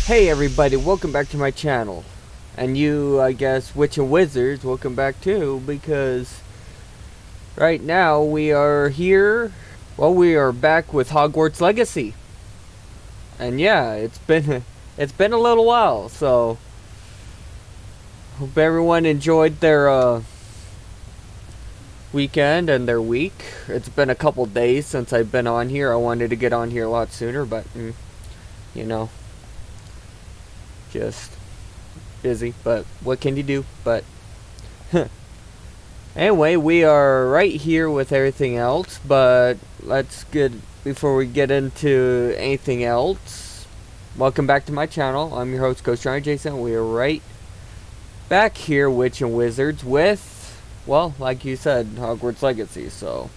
Hey everybody, welcome back to my channel. And you, I guess, witch and wizards, welcome back too, because right now we are here, well, we are back with Hogwarts Legacy. And yeah, it's been a little while, so hope everyone enjoyed their weekend and their week. It's been a couple days since I've been on here. I wanted to get on here a lot sooner, but you know, just busy, but what can you do? But anyway, we are right here with everything else, but let's get, before we get into anything else, welcome back to my channel. I'm your host, Ghost Runner Jason. We are right back here, Witch and Wizards, with, well, like you said, Hogwarts Legacy. So,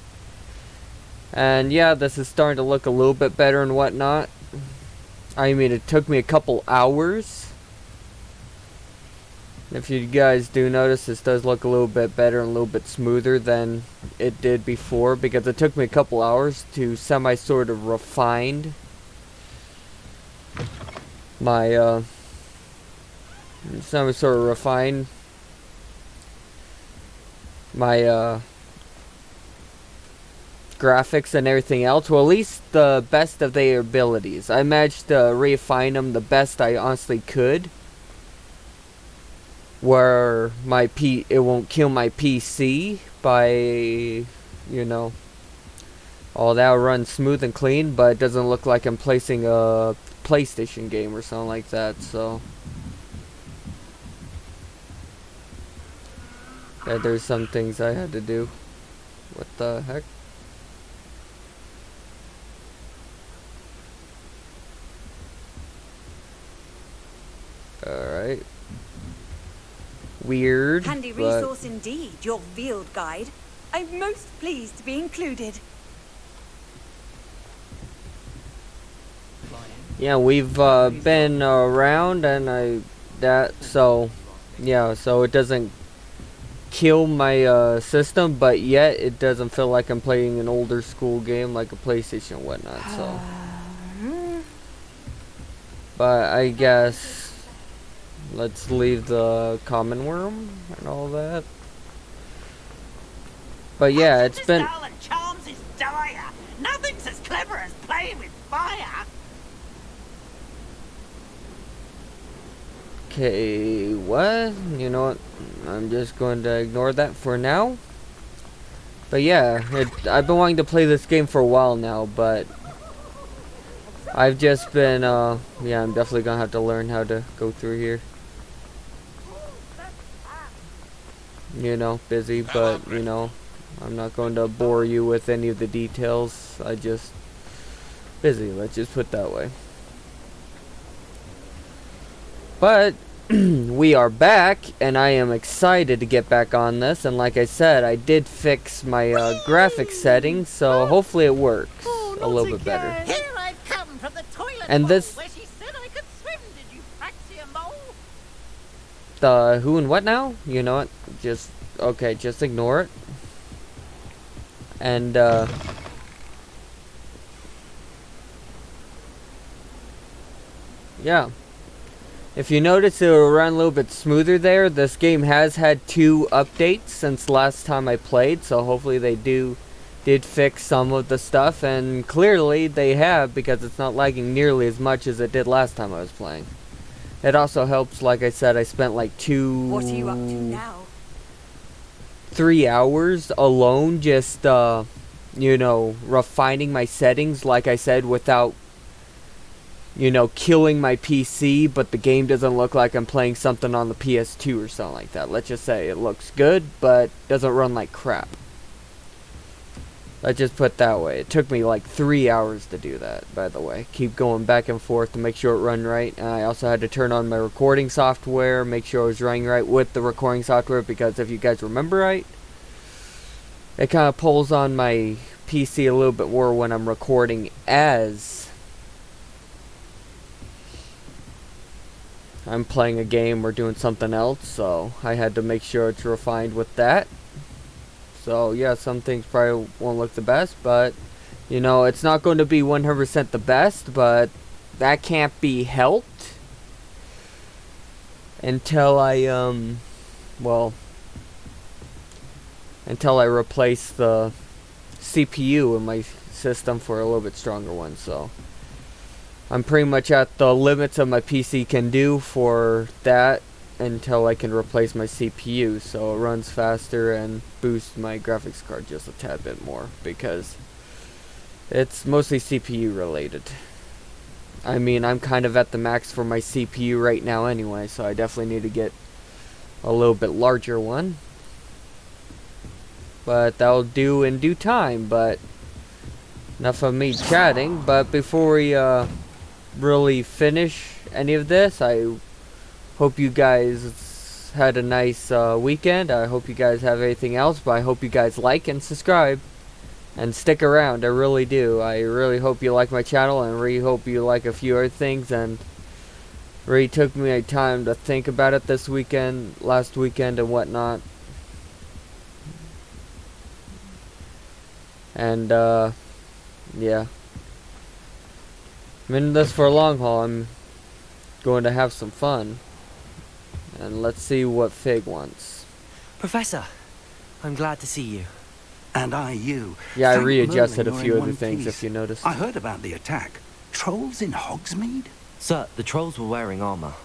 and yeah, this is starting to look a little bit better and whatnot. I mean, it took me a couple hours. If you guys do notice, this does look a little bit better and a little bit smoother than it did before, because it took me a couple hours to sort of refine my graphics and everything else. Well, at least the best of their abilities. I managed to refine them the best I honestly could, where it won't kill my PC by, you know, all that will run smooth and clean, but it doesn't look like I'm placing a PlayStation game or something like that. So yeah, there's some things I had to do. What the heck? Alright. Weird. Handy resource indeed, your field guide. I'm most pleased to be included. Yeah, we've been around, and so yeah, so it doesn't kill my system, but yet it doesn't feel like I'm playing an older school game like a PlayStation and whatnot. So, but I guess let's leave the common room and all that. But yeah, it's been. Charms is dire. Nothing's as clever as playing with fire. Okay, what? You know what? I'm just going to ignore that for now. But yeah, I've been wanting to play this game for a while now, but I've just been, yeah, I'm definitely gonna have to learn how to go through here. You know, busy, but, you know, I'm not going to bore you with any of the details. Busy, let's just put it that way. But we are back, and I am excited to get back on this. And like I said, I did fix my graphics settings, so hopefully it works a little bit better. Here I've come from the toilet and this, where she said I could swim. Did you faxi mole? The who and what now? You know what? Just okay. Just ignore it. And yeah. If you notice, it will run a little bit smoother there. This game has had 2 updates since last time I played, so hopefully they did fix some of the stuff, and clearly they have, because it's not lagging nearly as much as it did last time I was playing. It also helps, like I said, I spent like What are you up to now? 3 hours alone just you know, refining my settings, like I said, without, you know, killing my PC, but the game doesn't look like I'm playing something on the PS2 or something like that. Let's just say it looks good, but doesn't run like crap. Let's just put it that way. It took me like 3 hours to do that, by the way. Keep going back and forth to make sure it run right. And I also had to turn on my recording software, make sure it was running right with the recording software, because if you guys remember right, it kind of pulls on my PC a little bit more when I'm recording as I'm playing a game or doing something else, so I had to make sure it's refined with that. So yeah, some things probably won't look the best, but you know, it's not going to be 100% the best, but that can't be helped. until I well, until I replace the CPU in my system for a little bit stronger one. So I'm pretty much at the limits of my PC can do for that until I can replace my CPU, so it runs faster and boosts my graphics card just a tad bit more, because it's mostly CPU related. I mean, I'm kind of at the max for my CPU right now anyway, so I definitely need to get a little bit larger one. But that'll do in due time. But enough of me chatting. But before we really finish any of this, I hope you guys had a nice weekend. I hope you guys have everything else, but I hope you guys like and subscribe and stick around. I really do. I really hope you like my channel, and really hope you like a few other things, and really took me a time to think about it this weekend, last weekend and whatnot. And yeah, I'm in this for a long haul. I'm going to have some fun, and let's see what Fig wants. Professor, I'm glad to see you. And you. Yeah, I Thank readjusted a Merlin few you're in other one things, piece. if you noticed. I heard about the attack. Trolls in Hogsmeade? Sir, the trolls were wearing armor.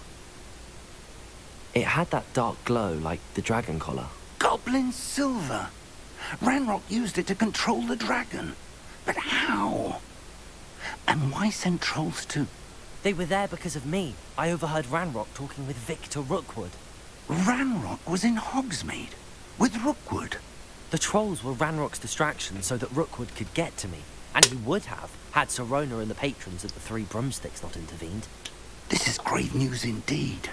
It had that dark glow like the dragon collar. Goblin silver. Ranrock used it to control the dragon. But how? And why send trolls to... They were there because of me. I overheard Ranrock talking with Victor Rookwood. Ranrock was in Hogsmeade with Rookwood. The trolls were Ranrock's distraction so that Rookwood could get to me. And he would have, had Sirona and the patrons of the Three Broomsticks not intervened. This is grave news indeed.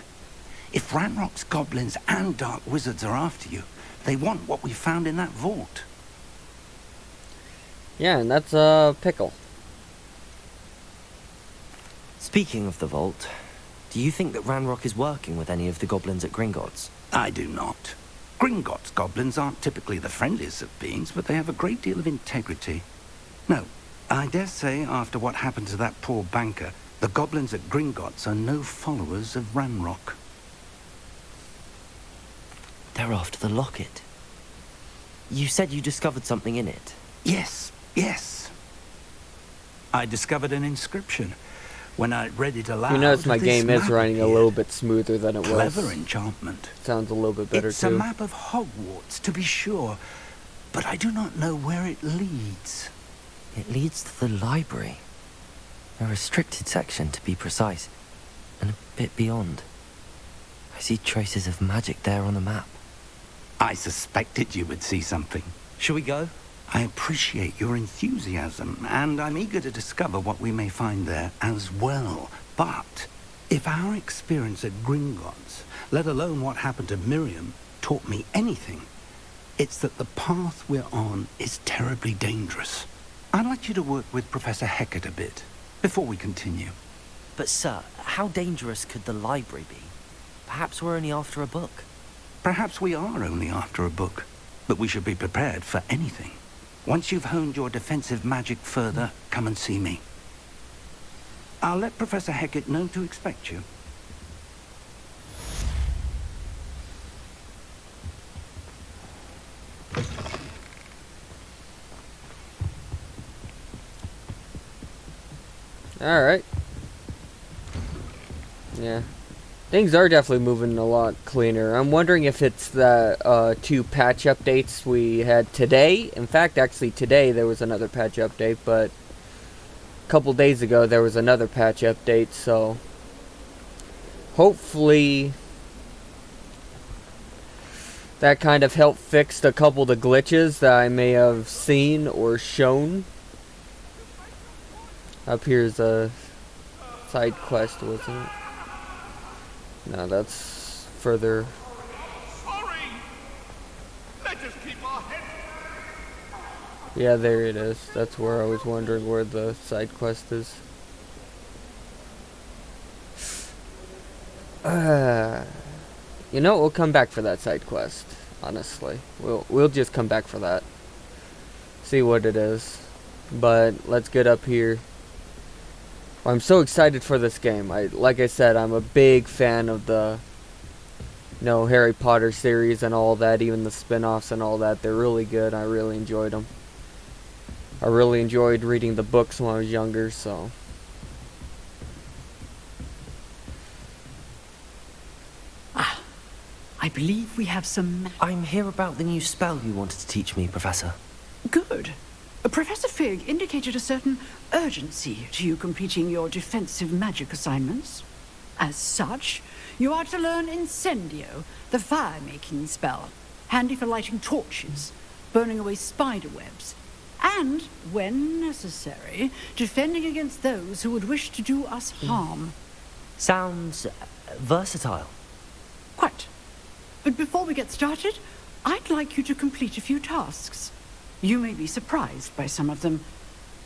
If Ranrock's goblins and dark wizards are after you, they want what we found in that vault. Yeah, and that's a pickle. Speaking of the vault, do you think that Ranrock is working with any of the goblins at Gringotts? I do not. Gringotts goblins aren't typically the friendliest of beings, but they have a great deal of integrity. No, I dare say after what happened to that poor banker, the goblins at Gringotts are no followers of Ranrock. They're after the locket. You said you discovered something in it. Yes. I discovered an inscription. When I read it aloud, You notice my this game is map running a appeared. little bit smoother than it was. Clever enchantment. Sounds a little bit better It's too. a map of Hogwarts, to be sure, but I do not know where it leads. It leads to the library. A restricted section, to be precise. And a bit beyond. I see traces of magic there on the map. I suspected you would see something. Shall we go? I appreciate your enthusiasm, and I'm eager to discover what we may find there as well. But if our experience at Gringotts, let alone what happened to Miriam, taught me anything, it's that the path we're on is terribly dangerous. I'd like you to work with Professor Hecat a bit, before we continue. But sir, how dangerous could the library be? Perhaps we're only after a book. Perhaps we are only after a book, but we should be prepared for anything. Once you've honed your defensive magic further, come and see me. I'll let Professor Hecat know to expect you. Alright. Yeah. Things are definitely moving a lot cleaner. I'm wondering if it's the 2 patch updates we had today. In fact, actually today there was another patch update, but a couple days ago there was another patch update, so hopefully that kind of helped fix a couple of the glitches that I may have seen or shown. Up here's a side quest, wasn't it? No, that's further. Sorry. Let us keep our heads. Yeah, there it is. That's where I was wondering where the side quest is. You know, we'll come back for that side quest. Honestly, we'll just come back for that. See what it is. But let's get up here. I'm so excited for this game. Like I said, I'm a big fan of the Harry Potter series and all that, even the spin-offs and all that. They're really good. I really enjoyed them. I really enjoyed reading the books when I was younger, so. I believe we have some... I'm here about the new spell you wanted to teach me, Professor. Good. Professor Fig indicated a certain urgency to you completing your defensive magic assignments. As such, you are to learn Incendio, the fire-making spell, handy for lighting torches, burning away spider webs, and, when necessary, defending against those who would wish to do us harm. Sounds versatile. Quite. But before we get started, I'd like you to complete a few tasks. You may be surprised by some of them.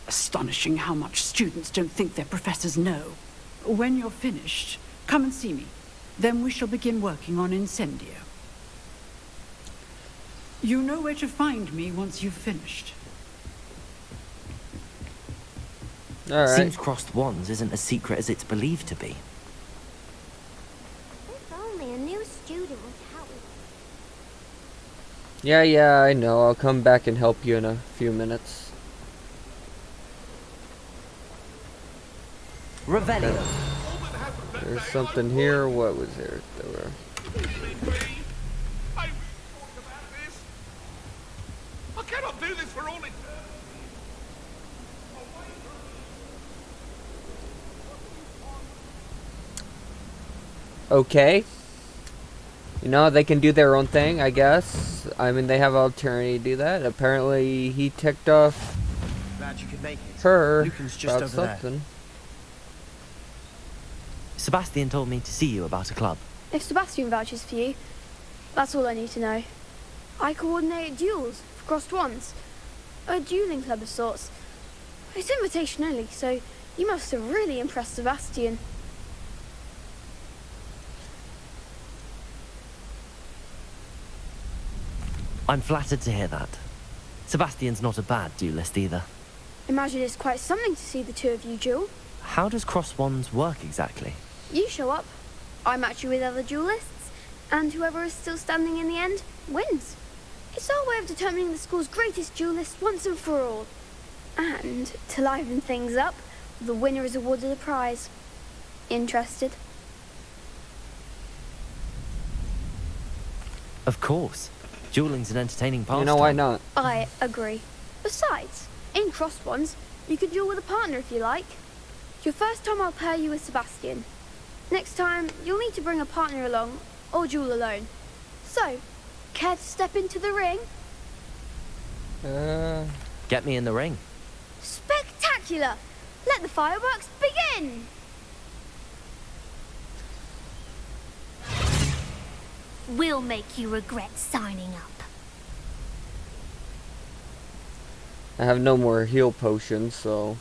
Astonishing how much students don't think their professors know. When you're finished, come and see me. Then we shall begin working on Incendio. You know where to find me once you've finished. Alright. Seems crossed wands isn't as secret as it's believed to be. If only a new student would help me. Yeah, I know. I'll come back and help you in a few minutes. Revelio. There's something here. What was there? There were... I talk about this. I cannot do this for all it. Okay. You know, they can do their own thing, I guess. I mean, they have opportunity to do that. Apparently, he ticked off Glad you could make it. her Lucan's just about over there. something. Sebastian told me to see you about a club. If Sebastian vouches for you, that's all I need to know. I coordinate duels for crossed wands. A dueling club of sorts. It's invitation only, so you must have really impressed Sebastian. I'm flattered to hear that. Sebastian's not a bad duelist either. Imagine it's quite something to see the two of you duel. How does cross wands work exactly? You show up, I match you with other duelists, and whoever is still standing in the end wins. It's our way of determining the school's greatest duelist once and for all. And, to liven things up, the winner is awarded a prize. Interested? Of course. Dueling's an entertaining pastime. You know, why not? I agree. Besides, in crossed wands, you can duel with a partner if you like. Your first time I'll pair you with Sebastian. Next time, you'll need to bring a partner along, or duel alone. So, care to step into the ring? Get me in the ring. Spectacular! Let the fireworks begin! We'll make you regret signing up. I have no more heal potions, so...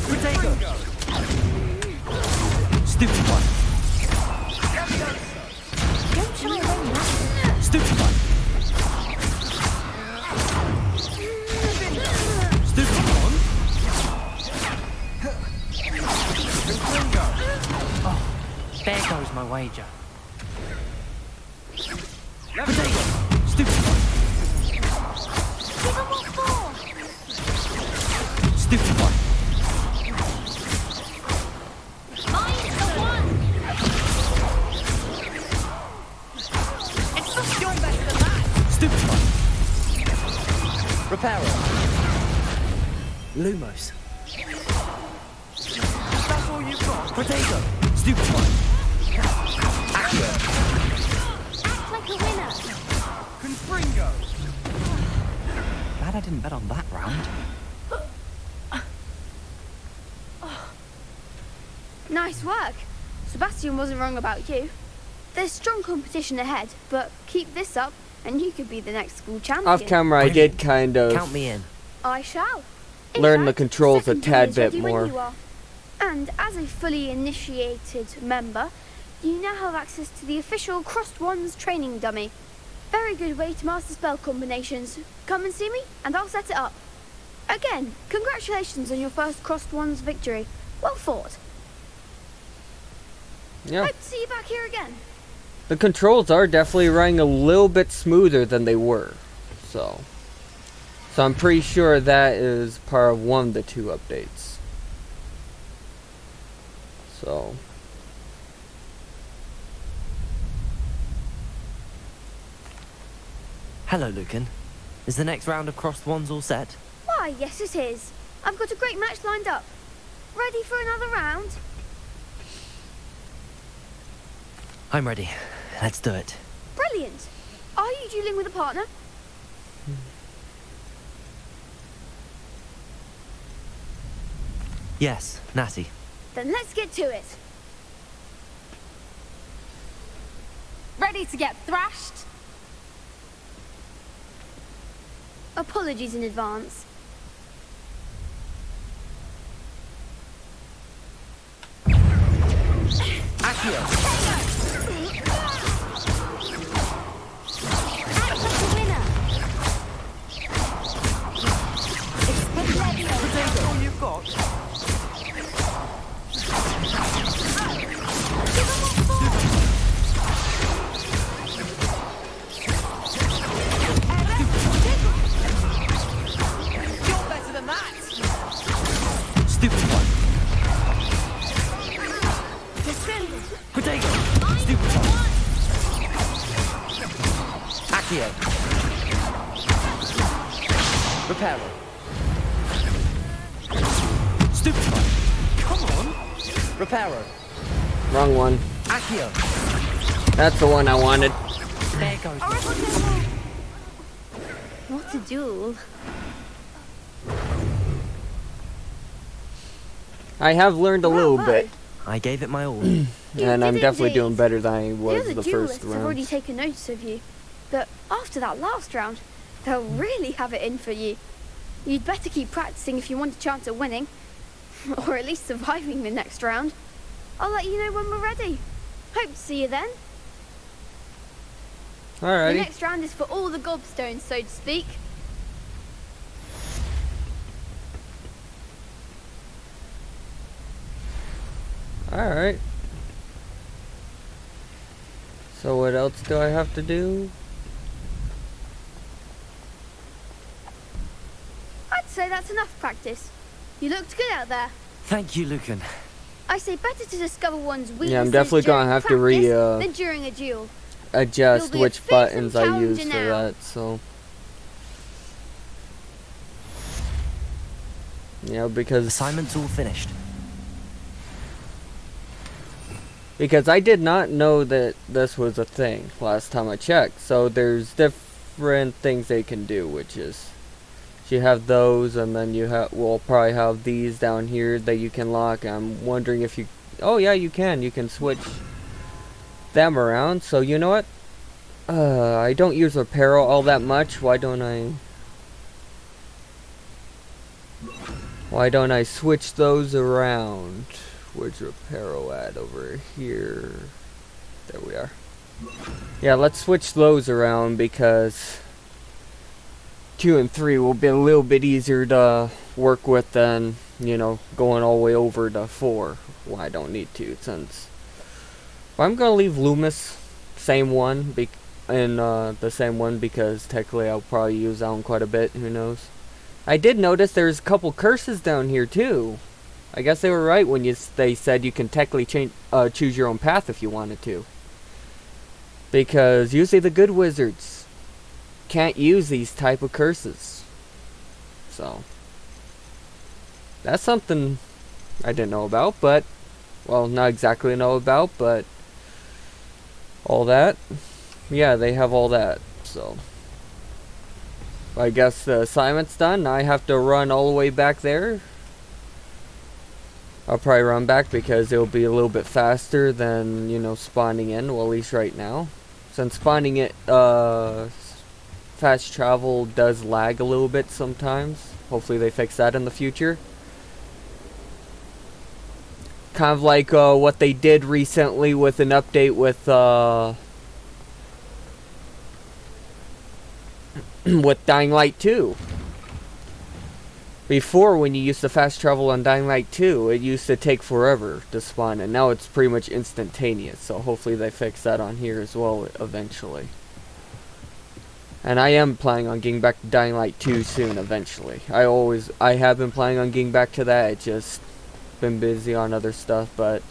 Potato! Stupid one! Don't shy away now. Stupid one! Stupid one! Oh, there goes my wager. Potato! Stupid one! Give 'em what for. Stupid one! Mine's the one. It's not your best than that. Stupid one! Reparo! Lumos! That's all you've got. Potato! Stupid one! Accio! Act like a winner. Confringo. Glad I didn't bet on that round. Nice work. Sebastian wasn't wrong about you. There's strong competition ahead, but keep this up and you could be the next school champion. Off camera, I did kind of Count me in. I shall. In learn the fact, controls a second tad is bit ready when more. you are. And as a fully initiated member, you now have access to the official Crossed Wands training dummy. Very good way to master spell combinations. Come and see me, and I'll set it up. Again, congratulations on your first Crossed Wands victory. Well fought. Yeah. Hope to see you back here again. The controls are definitely running a little bit smoother than they were. So I'm pretty sure that is part of one of the 2 updates. So. Hello, Lucan. Is the next round of Crossed Wands all set? Why, yes it is. I've got a great match lined up. Ready for another round? I'm ready. Let's do it. Brilliant. Are you dueling with a partner? Yes, Natty. Then let's get to it. Ready to get thrashed? Apologies in advance. You've got. You're better than that. Stupid one. Potato. Stupid one. Accio. Reparo. Stupid one. Come on. Reparo. Wrong one. Accio. That's the one I wanted. There goes. What a duel. I have learned a little bit, I gave it my all. and I'm did definitely indeed. doing better than I The was other the duelists first have already round. taken notice of you. But after that last round, they'll really have it in for you. You'd better keep practicing if you want a chance at winning. Or at least surviving the next round. I'll let you know when we're ready. Hope to see you then. The Alrighty. next round is for all the gobstones, so to speak. Alright. So what else do I have to do? I'd say that's enough practice. You looked good out there. Thank you, Lucan. I say better to discover one's weaknesses Yeah, I'm definitely during gonna have to practice re- than during a duel. Adjust You'll be a which fearsome buttons I use challenger for now. that, so. Yeah, because Assignment's all finished. I did not know that this was a thing last time I checked. So there's different things they can do, which is you have those, and then you will probably have these down here that you can lock. I'm wondering if you, oh yeah, you can switch them around. So you know what? I don't use apparel all that much. Why don't I switch those around? Where's Reparo at? Over here. There we are. Yeah, let's switch those around because 2 and 3 will be a little bit easier to work with than, you know, going all the way over to 4. Well, I don't need to, since I'm gonna leave Loomis same one the same one because technically I'll probably use that one quite a bit. Who knows? I did notice there's a couple curses down here too. I guess they were right when they said you can technically choose your own path if you wanted to. Because usually the good wizards can't use these type of curses. So that's something I didn't know about, but well, not exactly know about, but all that. Yeah, they have all that. So I guess the assignment's done. Now I have to run all the way back there. I'll probably run back because it'll be a little bit faster than, you know, spawning in. Well, at least right now. Since spawning it, fast travel does lag a little bit sometimes. Hopefully they fix that in the future. Kind of like what they did recently with an update with with Dying Light 2. Before, when you used to fast travel on Dying Light 2, it used to take forever to spawn, and now it's pretty much instantaneous, so hopefully they fix that on here as well eventually. And I am planning on getting back to Dying Light 2 soon, eventually. I have been planning on getting back to that, it's just been busy on other stuff, but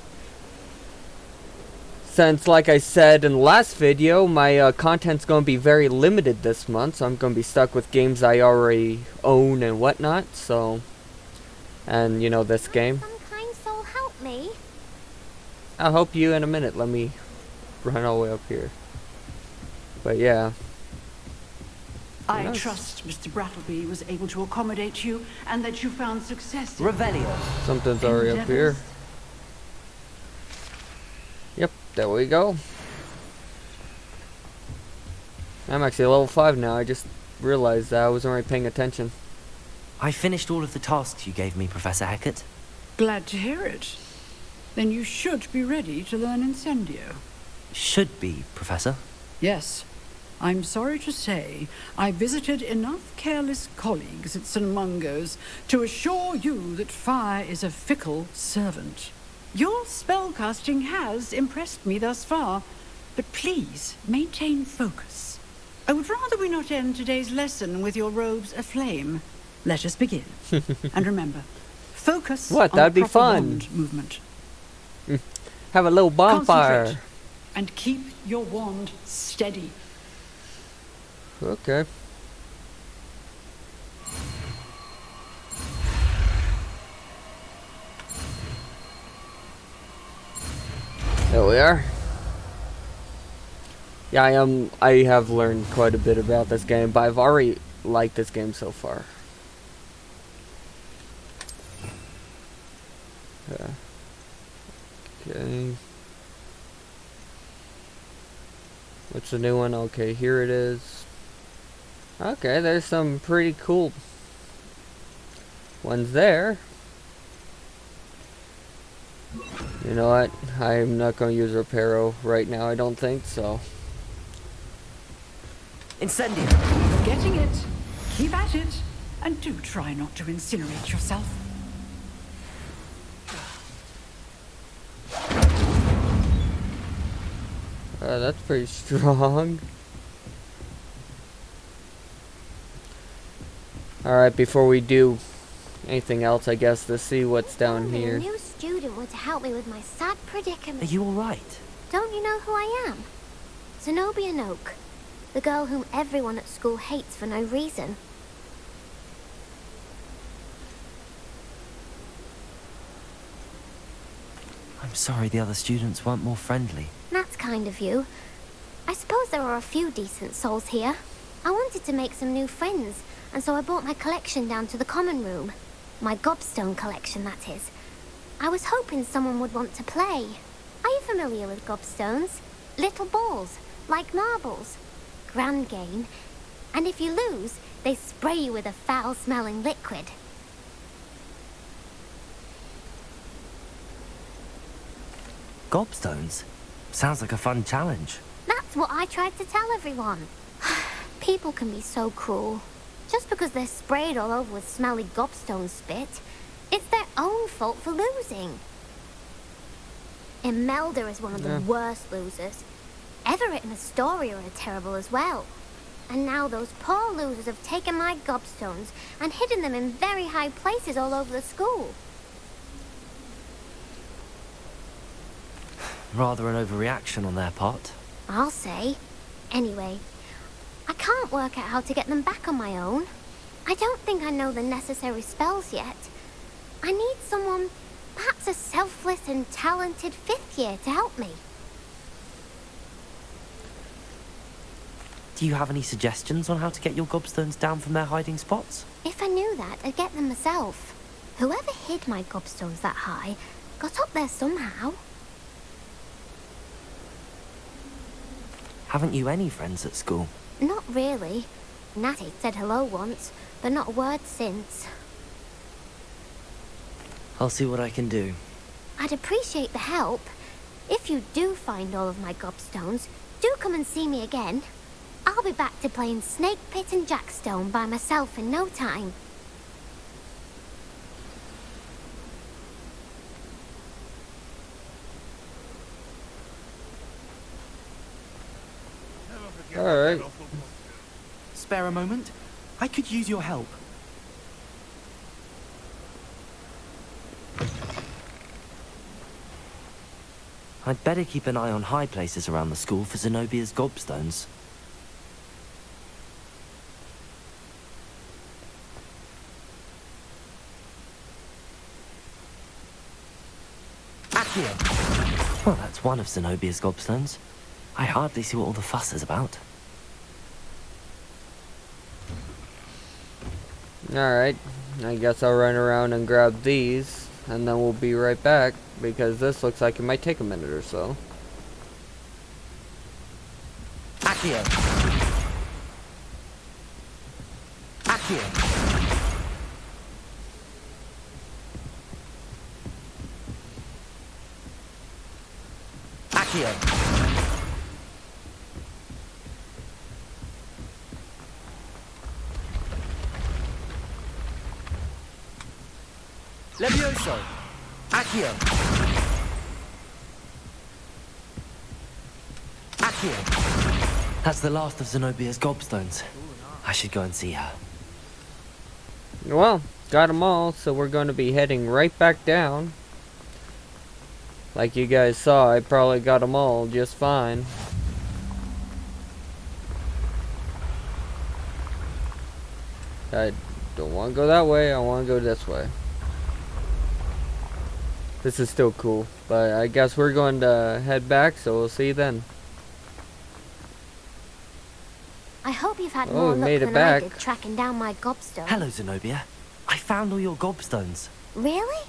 since, like I said in the last video, my content's going to be very limited this month, so I'm going to be stuck with games I already own and whatnot, so, and, you know, this game. Some kind soul help me. I'll help you in a minute, let me run all the way up here. But yeah. I Yes. trust Mr. Brattleby was able to accommodate you and that you found success. in Revelio. Something's already up here. endeavors. Yep, there we go. I'm actually level 5 now, I just realized that I wasn't really paying attention. I finished all of the tasks you gave me, Professor Hecat. Glad to hear it. Then you should be ready to learn Incendio. Should be, Professor. Yes. I'm sorry to say, I visited enough careless colleagues at St. Mungo's to assure you that fire is a fickle servant. Your spellcasting has impressed me thus far, but please maintain focus. I would rather we not end today's lesson with your robes aflame. Let us begin. And remember, focus What? on That'd the be proper fun. wand movement. Have a little bonfire. Concentrate and keep your wand steady. Okay. There we are. Yeah, I have learned quite a bit about this game, but I've already liked this game so far. Yeah. Okay. What's the new one? Okay, here it is. Okay, there's some pretty cool ones there. You know what? I'm not going to use Reparo right now, I don't think, so. Incendio. Getting it. Keep at it. And do try not to incinerate yourself. That's pretty strong. Alright, before we do anything else, I guess, let's see what's down Only here. A new student were to help me with my sad Are predicament. you alright? Don't you know who I am? Zenobia Noak, the girl whom everyone at school hates for no reason. I'm sorry the other students weren't more friendly. That's kind of you. I suppose there are a few decent souls here. I wanted to make some new friends, and so I brought my collection down to the common room. My gobstone collection, that is. I was hoping someone would want to play. Are you familiar with gobstones? Little balls, like marbles. Grand game. And if you lose, they spray you with a foul-smelling liquid. Gobstones? Sounds like a fun challenge. That's what I tried to tell everyone. People can be so cruel. Just because they're sprayed all over with smelly gobstone spit, it's their own fault for losing. Imelda is one of the worst losers. Everett and Astoria are terrible as well. And now those poor losers have taken my gobstones and hidden them in very high places all over the school. Rather an overreaction on their part. I'll say. Anyway, I can't work out how to get them back on my own. I don't think I know the necessary spells yet. I need someone, perhaps a selfless and talented 5th year to help me. Do you have any suggestions on how to get your gobstones down from their hiding spots? If I knew that, I'd get them myself. Whoever hid my gobstones that high got up there somehow. Haven't you any friends at school? Not really. Natty said hello once, but not a word since. I'll see what I can do. I'd appreciate the help. If you do find all of my gobstones, do come and see me again. I'll be back to playing Snake Pit and Jackstone by myself in no time. Alright. Spare a moment? I could use your help. I'd better keep an eye on high places around the school for Zenobia's gobstones. Accio! Well, that's one of Zenobia's gobstones. I hardly see what all the fuss is about. Alright, I guess I'll run around and grab these, and then we'll be right back, because this looks like it might take a minute or so. Accio! Accio! Accio! Levioso! Accio! Accio! That's the last of Zenobia's gobstones. I should go and see her. Well, got them all, so we're going to be heading right back down. Like you guys saw, I probably got them all just fine. I don't want to go that way, I want to go this way. This is still cool, but I guess we're going to head back, so we'll see you then. I hope you've had Oh, more we luck made it than back. I did tracking down my gobstone. Hello, Zenobia. I found all your gobstones. Really?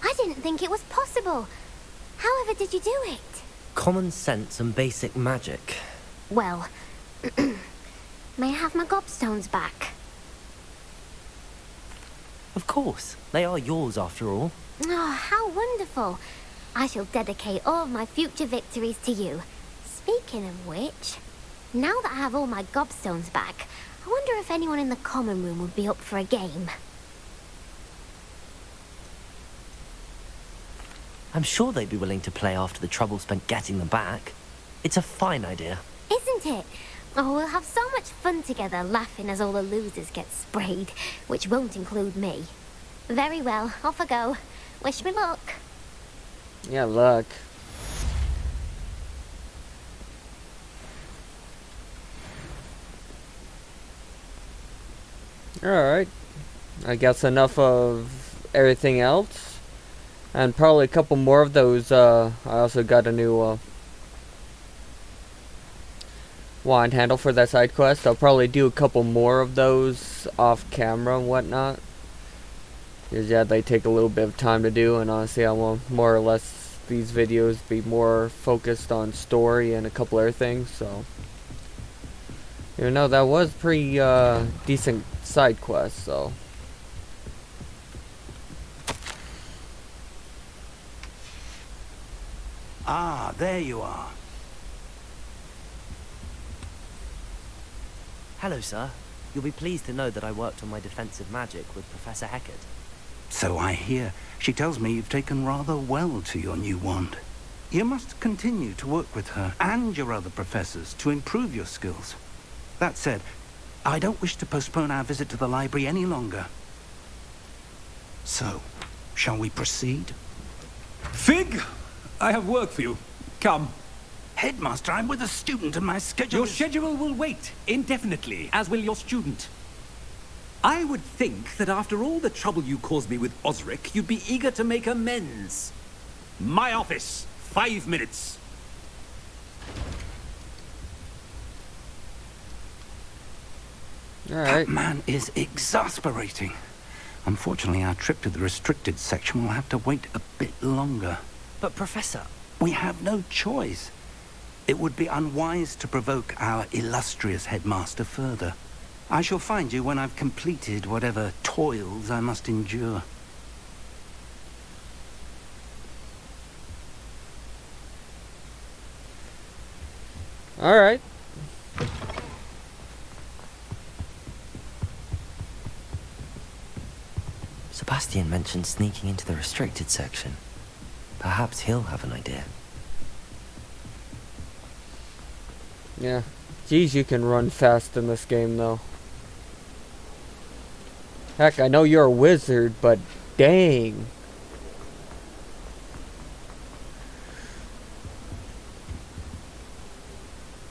I didn't think it was possible. However did you do it? Common sense and basic magic. Well, may I have my gobstones back? Of course. They are yours after all. Oh, how wonderful. I shall dedicate all of my future victories to you. Speaking of which, now that I have all my gobstones back, I wonder if anyone in the common room would be up for a game. I'm sure they'd be willing to play after the trouble spent getting them back. It's a fine idea. Isn't it? Oh, we'll have so much fun together, laughing as all the losers get sprayed, which won't include me. Very well, off I go. Wish me luck. Yeah, luck. Alright. I guess enough of everything else. And probably a couple more of those. I also got a new wand handle for that side quest. I'll probably do a couple more of those off camera and whatnot. Because yeah, they take a little bit of time to do, and honestly I want more or less these videos be more focused on story and a couple other things, so. Even though that was pretty decent side quest, so. Ah, there you are. Hello, sir. You'll be pleased to know that I worked on my defensive magic with Professor Heckert. So I hear. She tells me you've taken rather well to your new wand. You must continue to work with her and your other professors to improve your skills. That said, I don't wish to postpone our visit to the library any longer. So, shall we proceed? Fig, I have work for you. Come. Headmaster, I'm with a student and my schedule Your is... schedule will wait indefinitely, as will your student. I would think that after all the trouble you caused me with Osric, you'd be eager to make amends. My office, 5 minutes. Alright. That man is exasperating. Unfortunately, our trip to the restricted section will have to wait a bit longer. But, Professor... We have no choice. It would be unwise to provoke our illustrious headmaster further. I shall find you when I've completed whatever toils I must endure. Alright. Sebastian mentioned sneaking into the restricted section. Perhaps he'll have an idea. Yeah. Geez, you can run fast in this game, though. Heck, I know you're a wizard, but dang.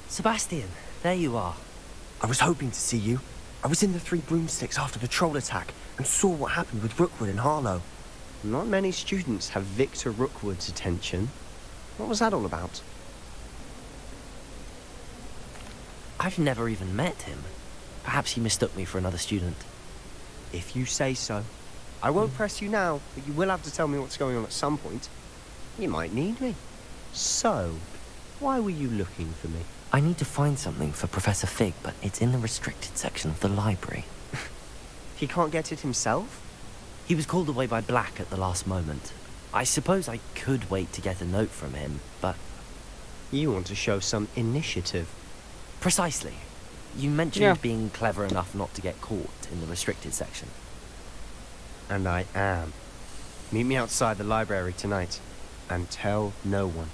Sebastian, there you are. I was hoping to see you. I was in the Three Broomsticks after the troll attack and saw what happened with Rookwood and Harlow. Not many students have Victor Rookwood's attention. What was that all about? I've never even met him. Perhaps he mistook me for another student. If you say so. I won't press you now, but you will have to tell me what's going on at some point. You might need me. So, why were you looking for me? I need to find something for Professor Fig, but it's in the restricted section of the library. He can't get it himself? He was called away by Black at the last moment. I suppose I could wait to get a note from him, but... You want to show some initiative. Precisely. You mentioned being clever enough not to get caught in the restricted section. And I am. Meet me outside the library tonight, and tell no one.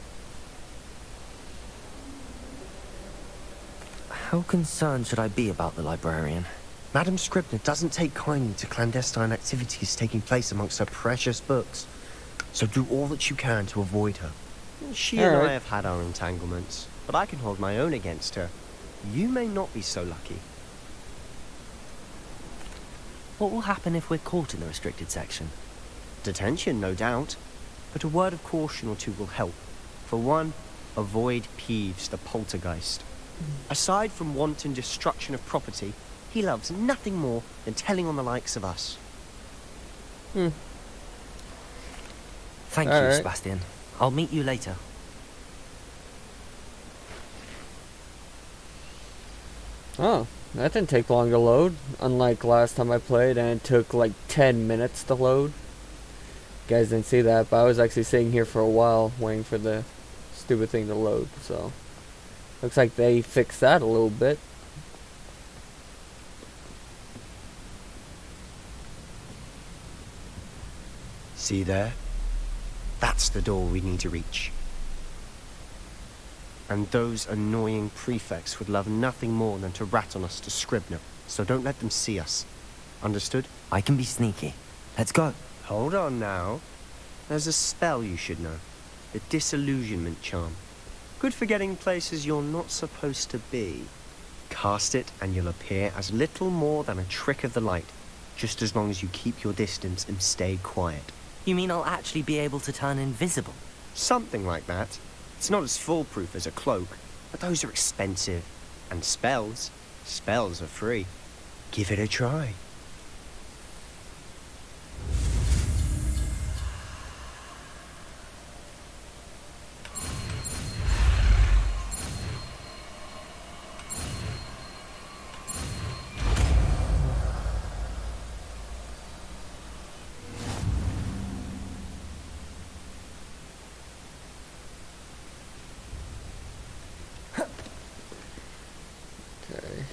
How concerned should I be about the librarian? Madam Scribner doesn't take kindly to clandestine activities taking place amongst her precious books. So do all that you can to avoid her. She and I have had our entanglements, but I can hold my own against her. You may not be so lucky. What will happen if we're caught in the restricted section? Detention, no doubt. But a word of caution or two will help. For one, avoid Peeves, the poltergeist. Aside from wanton destruction of property, he loves nothing more than telling on the likes of us. Thank you, Sebastian. I'll meet you later. Oh, that didn't take long to load. Unlike last time I played, and it took like 10 minutes to load. You guys didn't see that, but I was actually sitting here for a while waiting for the stupid thing to load, so... Looks like they fixed that a little bit. See there? That's the door we need to reach. And those annoying prefects would love nothing more than to rat on us to Scribner, so don't let them see us. Understood? I can be sneaky. Let's go. Hold on now. There's a spell you should know. The Disillusionment Charm. Good for getting places you're not supposed to be. Cast it and you'll appear as little more than a trick of the light, just as long as you keep your distance and stay quiet. You mean I'll actually be able to turn invisible? Something like that. It's not as foolproof as a cloak, but those are expensive. And spells are free. Give it a try.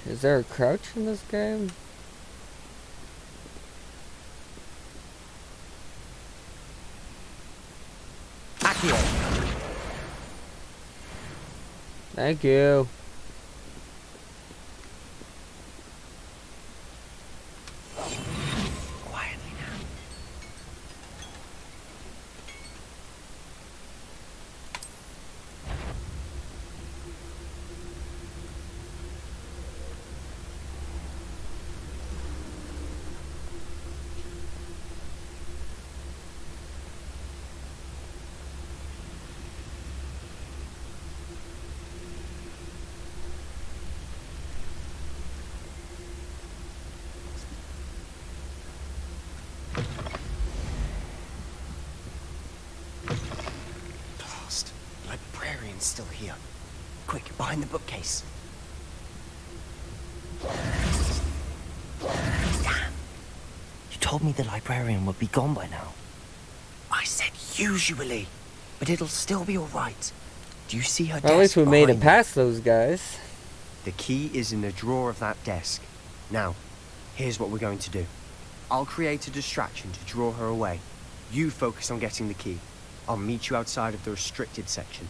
Is there a crouch in this game? Accio. Thank you. Quietly now. Still here. Quick, behind the bookcase. Damn. You told me the librarian would be gone by now. I said usually, but it'll still be all right. Do you see her desk? At least we made it behind past those guys. The key is in the drawer of that desk. Now, here's what we're going to do. I'll create a distraction to draw her away. You focus on getting the key. I'll meet you outside of the restricted section.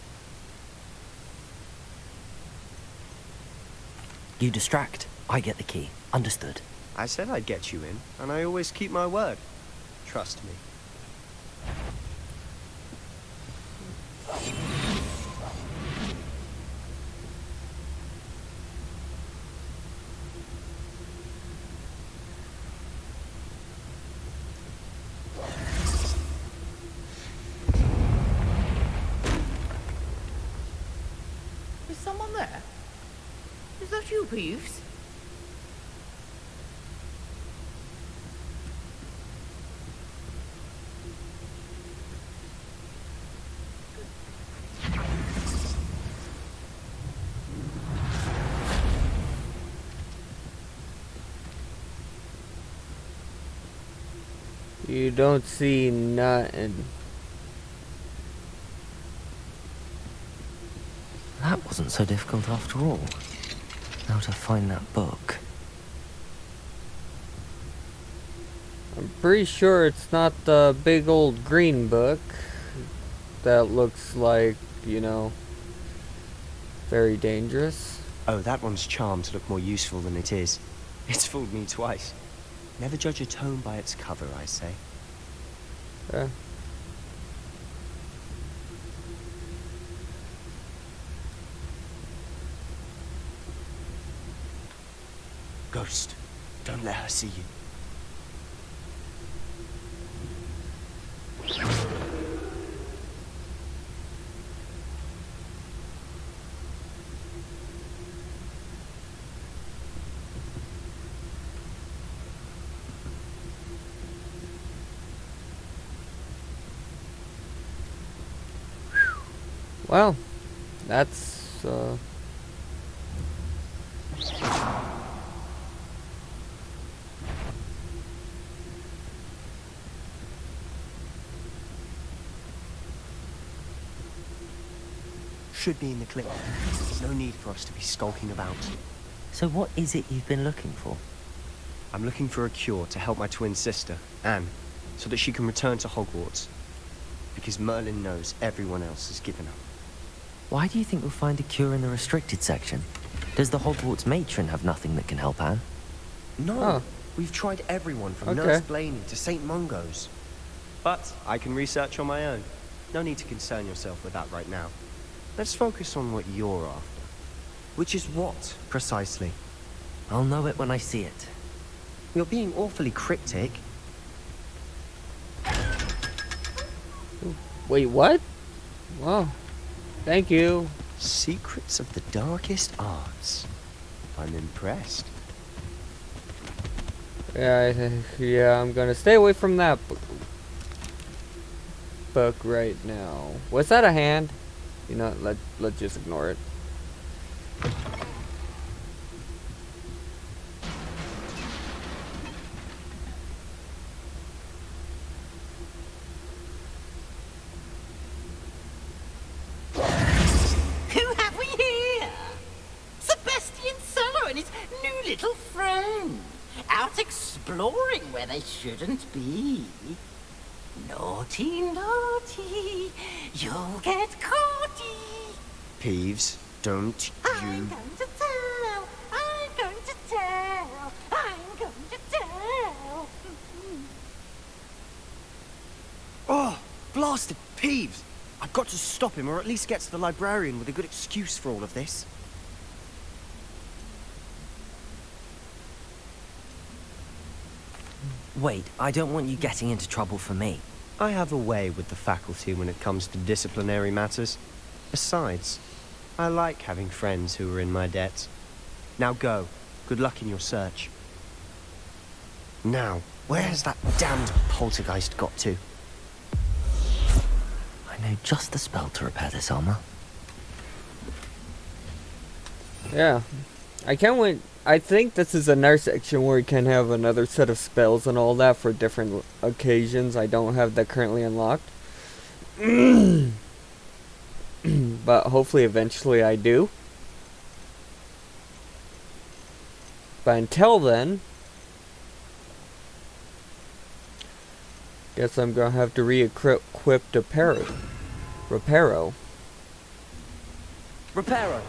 You distract, I get the key. Understood. I said I'd get you in, and I always keep my word. Trust me. Is someone there? Is that you, Peeves? You don't see nothing. That wasn't so difficult after all. Now to find that book. I'm pretty sure it's not the big old green book that looks like, you know, very dangerous. Oh, that one's charmed to look more useful than it is. It's fooled me twice. Never judge a tome by its cover, I say. Yeah. Ghost, don't let her see you. Well, that's Should be in the clip. No need for us to be skulking about. So what is it you've been looking for? I'm looking for a cure to help my twin sister, Anne, so that she can return to Hogwarts. Because Merlin knows everyone else has given up. Why do you think we'll find a cure in the restricted section? Does the Hogwarts matron have nothing that can help Anne? No, Oh. We've tried everyone from Okay. Nurse Blaney to St. Mungo's. But I can research on my own. No need to concern yourself with that right now. Let's focus on what you're after. Which is what, precisely? I'll know it when I see it. You're being awfully cryptic. wait, what? Wow. Thank you. Secrets of the darkest arts. I'm impressed. Yeah, I'm gonna stay away from that book right now. Was that a hand? You know, let's just ignore it. Who have we here? Sebastian Cello and his new little friend. Out exploring where they shouldn't be. Naughty, naughty, you'll get caughty. Peeves, don't I'm you... going to tell, I'm going to tell, I'm going to tell. Oh, blasted Peeves! I've got to stop him, or at least get to the librarian with a good excuse for all of this. Wait, I don't want you getting into trouble for me. I have a way with the faculty when it comes to disciplinary matters. Besides, I like having friends who are in my debt. Now go. Good luck in your search. Now, where has that damned poltergeist got to? I know just the spell to repair this armor. Yeah. I can't wait. I think this is another section where we can have another set of spells and all that for different occasions. I don't have that currently unlocked. But hopefully eventually I do. But until then, guess I'm gonna have to re-equip the Reparo. Reparo!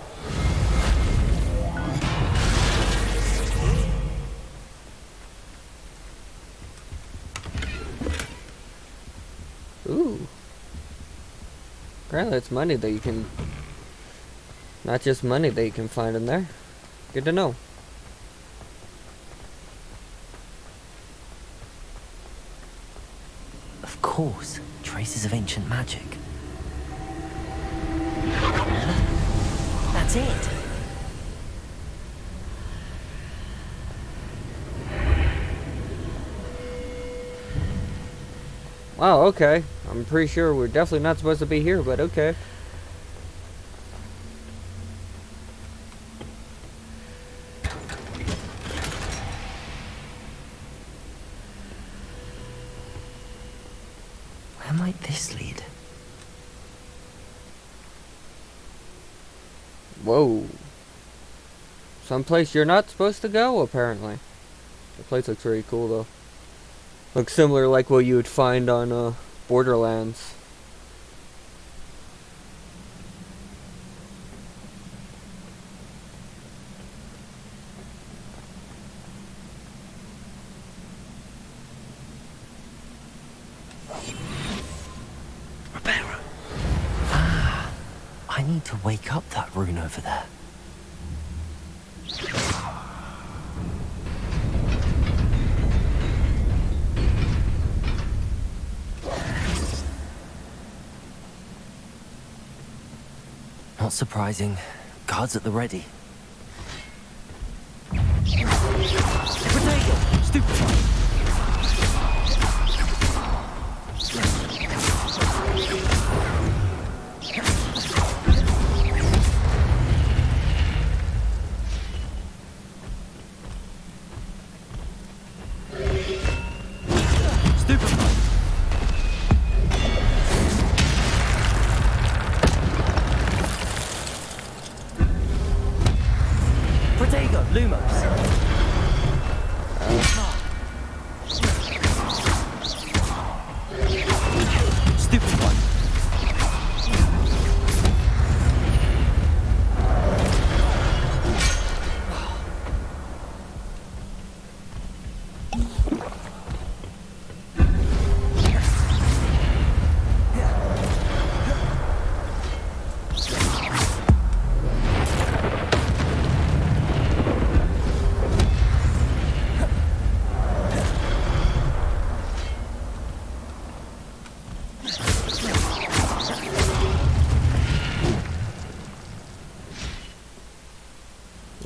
Ooh. Apparently it's money that you can... Not just money that you can find in there. Good to know. Of course, traces of ancient magic. That's it. Wow, okay. I'm pretty sure we're definitely not supposed to be here, but okay. Where might this lead? Whoa. Someplace you're not supposed to go, apparently. The place looks very cool, though. Looks similar like what you would find on Borderlands. I need to wake up that rune over there. Not surprising. Guards at the ready. Potato! Stupid!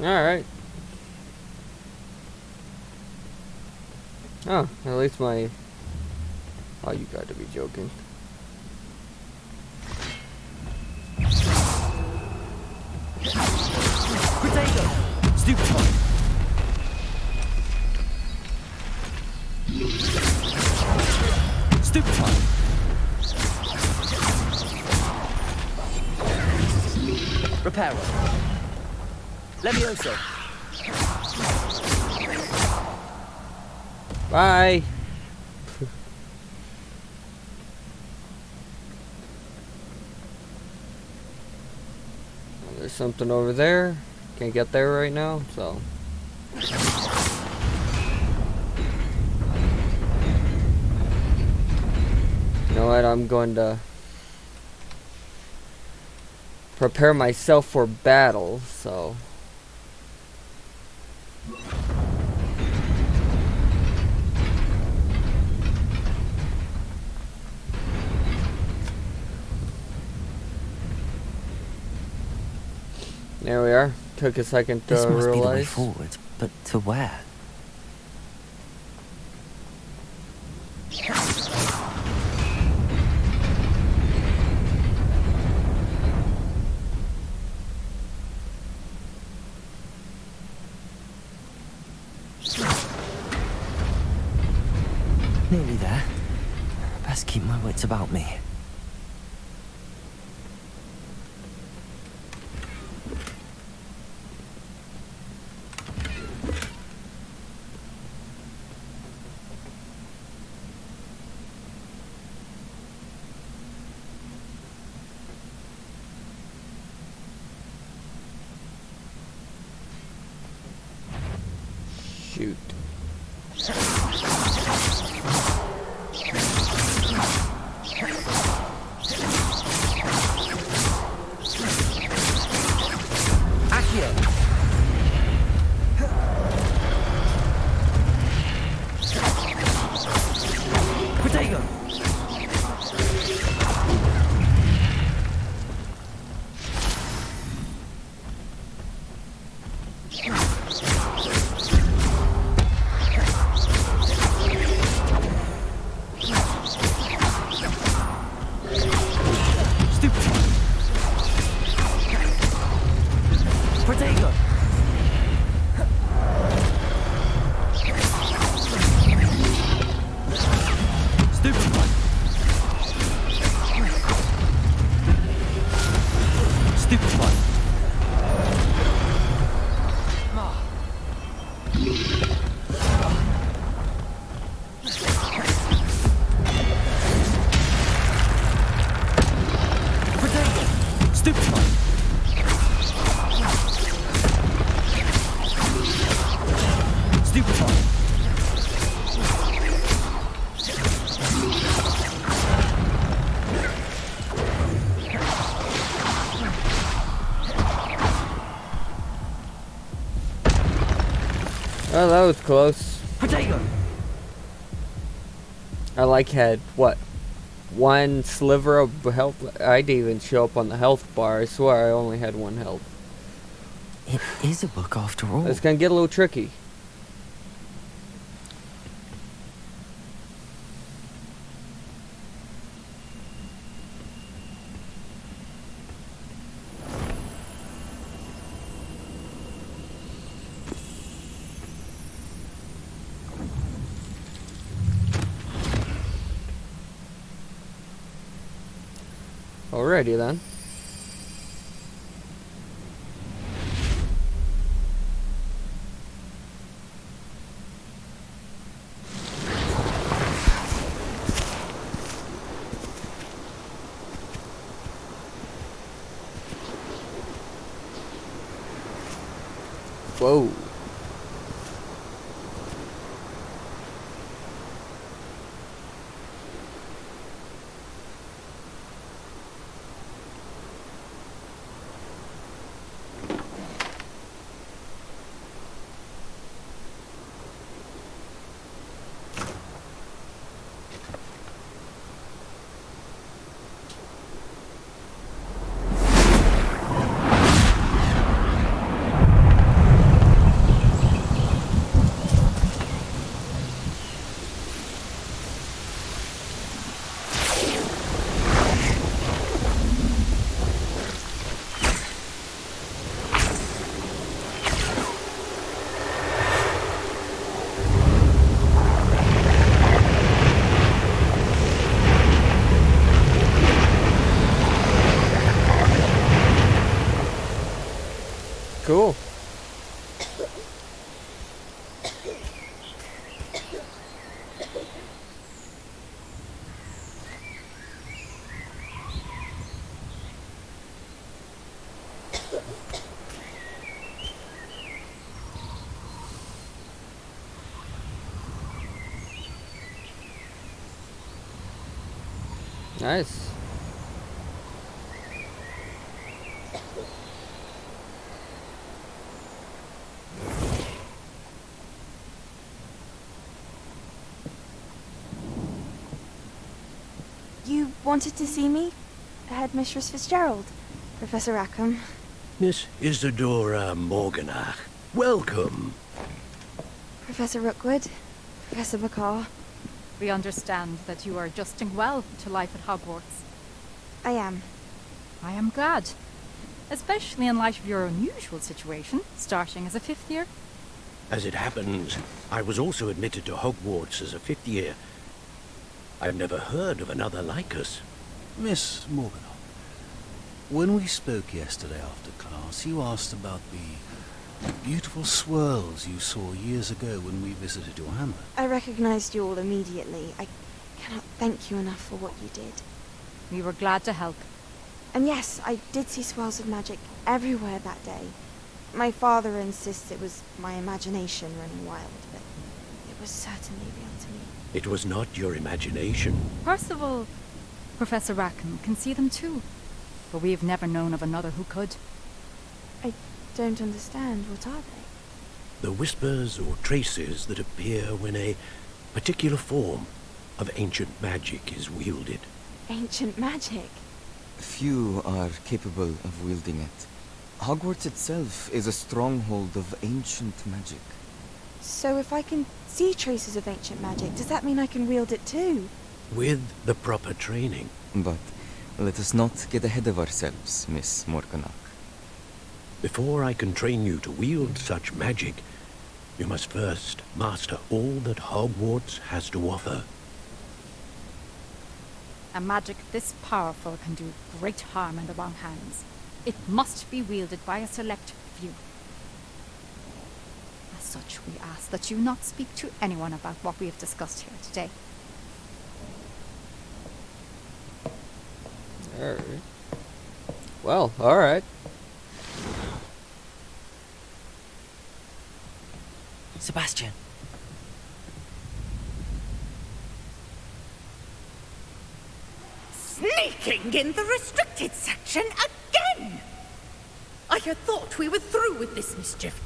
Alright. Oh, at least my... Oh, you gotta be joking. Potato! Stupid one! Stupid one! Reparo. Levioso. Bye! There's something over there. Can't get there right now, so... You know what, I'm going to... prepare myself for battle, so... There we are. Took a second to This must realize. be the way forward, but to where? Nearly there. Best keep my wits about me. Shoot. Oh, that was close. Potato! I like had, what, one sliver of health? I didn't even show up on the health bar. I swear I only had 1 health. It is a book after all. It's gonna get a little tricky. Alrighty then. Whoa. Cool. Nice. You wanted to see me? Headmistress Fitzgerald, Professor Rackham. Miss Isadora Morganach, welcome. Professor Rookwood, Professor Bakar. We understand that you are adjusting well to life at Hogwarts. I am. I am glad. Especially in light of your unusual situation, starting as a 5th year. As it happens, I was also admitted to Hogwarts as a 5th year. I've never heard of another like us. Miss Morganach, when we spoke yesterday after class, you asked about the beautiful swirls you saw years ago when we visited your hamlet. I recognized you all immediately. I cannot thank you enough for what you did. We were glad to help. And yes, I did see swirls of magic everywhere that day. My father insists it was my imagination running wild, but it was certainly real to me. It was not your imagination. Percival, Professor Rackham can see them too. But we have never known of another who could. I don't understand. What are they? The whispers or traces that appear when a particular form of ancient magic is wielded. Ancient magic? Few are capable of wielding it. Hogwarts itself is a stronghold of ancient magic. So if I can see traces of ancient magic, does that mean I can wield it too? With the proper training. But let us not get ahead of ourselves, Miss Morganach. Before I can train you to wield such magic, you must first master all that Hogwarts has to offer. A magic this powerful can do great harm in the wrong hands. It must be wielded by a select few. As such, we ask that you not speak to anyone about what we have discussed here today. Alright. Well, alright. Sebastian. Sneaking in the restricted section again! I had thought we were through with this mischief.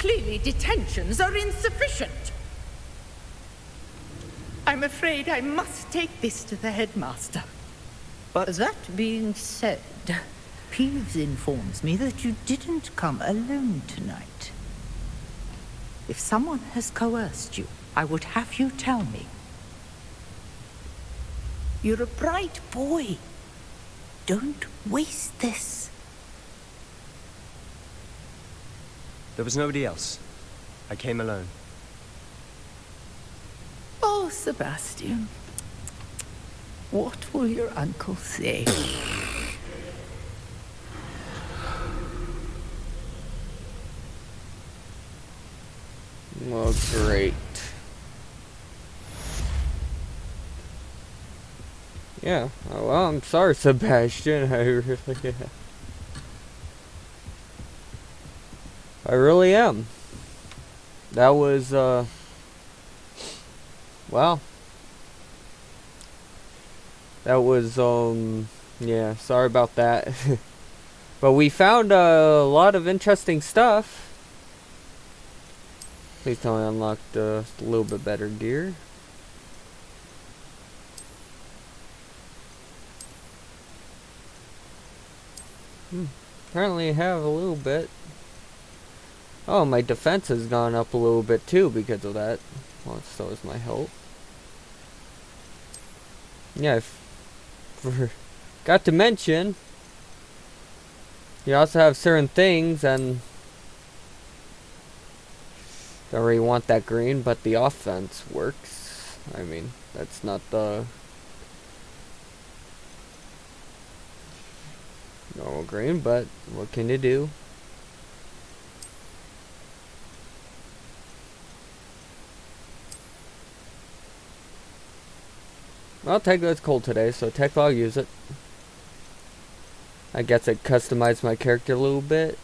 Clearly detentions are insufficient. I'm afraid I must take this to the headmaster. But that being said, Peeves informs me that you didn't come alone tonight. If someone has coerced you, I would have you tell me. You're a bright boy. Don't waste this. There was nobody else. I came alone. Oh, Sebastian. What will your uncle say? Well, great. Yeah, well, I'm sorry, Sebastian. I really am. That was, well, that was, yeah, sorry about that. But we found a lot of interesting stuff. Please tell me I unlocked a little bit better gear. Apparently I have a little bit. Oh, my defense has gone up a little bit too because of that. Well, so is my health. Yeah, I forgot to mention, you also have certain things, and don't really want that green, but the offense works. I mean, that's not the normal green, but what can you do? Well, technically it's cold today, so technically I'll use it. I guess it customized my character a little bit.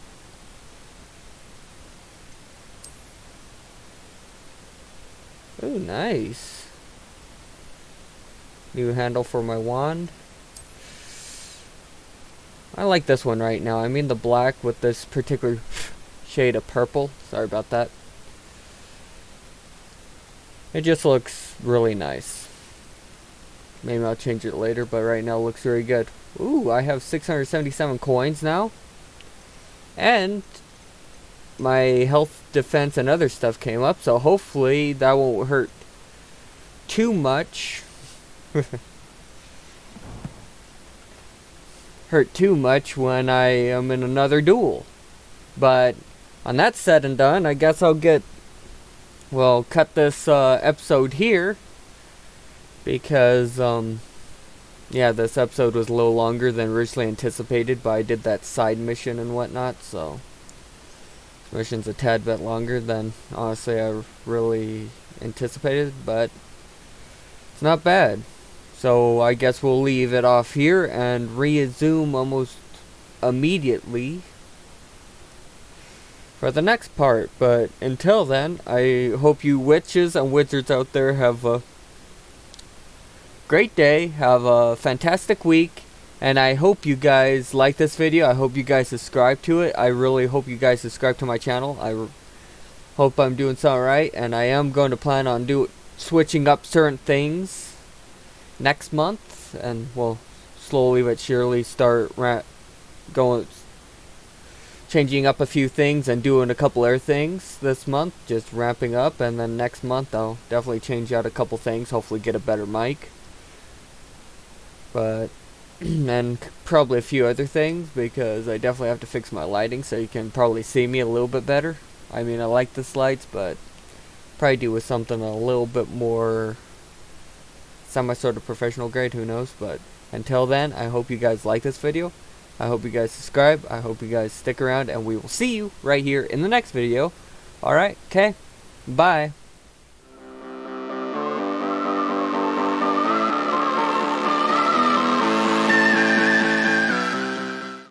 Oh, nice. New handle for my wand. I like this one right now. I mean the black with this particular shade of purple. Sorry about that. It just looks really nice. Maybe I'll change it later, but right now it looks very good. Ooh, I have 677 coins now. And my health, defense, and other stuff came up, so hopefully that won't hurt too much. Hurt too much when I am in another duel. But on that said and done, I guess I'll cut this episode here. Because, yeah, this episode was a little longer than originally anticipated, but I did that side mission and whatnot, so this mission's a tad bit longer than, honestly, I really anticipated, but it's not bad. So I guess we'll leave it off here and resume almost immediately for the next part. But until then, I hope you witches and wizards out there have a great day, have a fantastic week, and I hope you guys like this video. I hope you guys subscribe to it. I really hope you guys subscribe to my channel. I hope I'm doing something right, and I am going to plan on switching up certain things next month, and we'll slowly but surely start changing up a few things and doing a couple other things this month, just ramping up, and then next month I'll definitely change out a couple things, hopefully get a better mic. But and probably a few other things, because I definitely have to fix my lighting so you can probably see me a little bit better. I mean, I like this lights, but probably do with something a little bit more semi sort of professional grade, who knows. But until then, I hope you guys like this video. I hope you guys subscribe. I hope you guys stick around, and we will see you right here in the next video. Alright, okay, bye.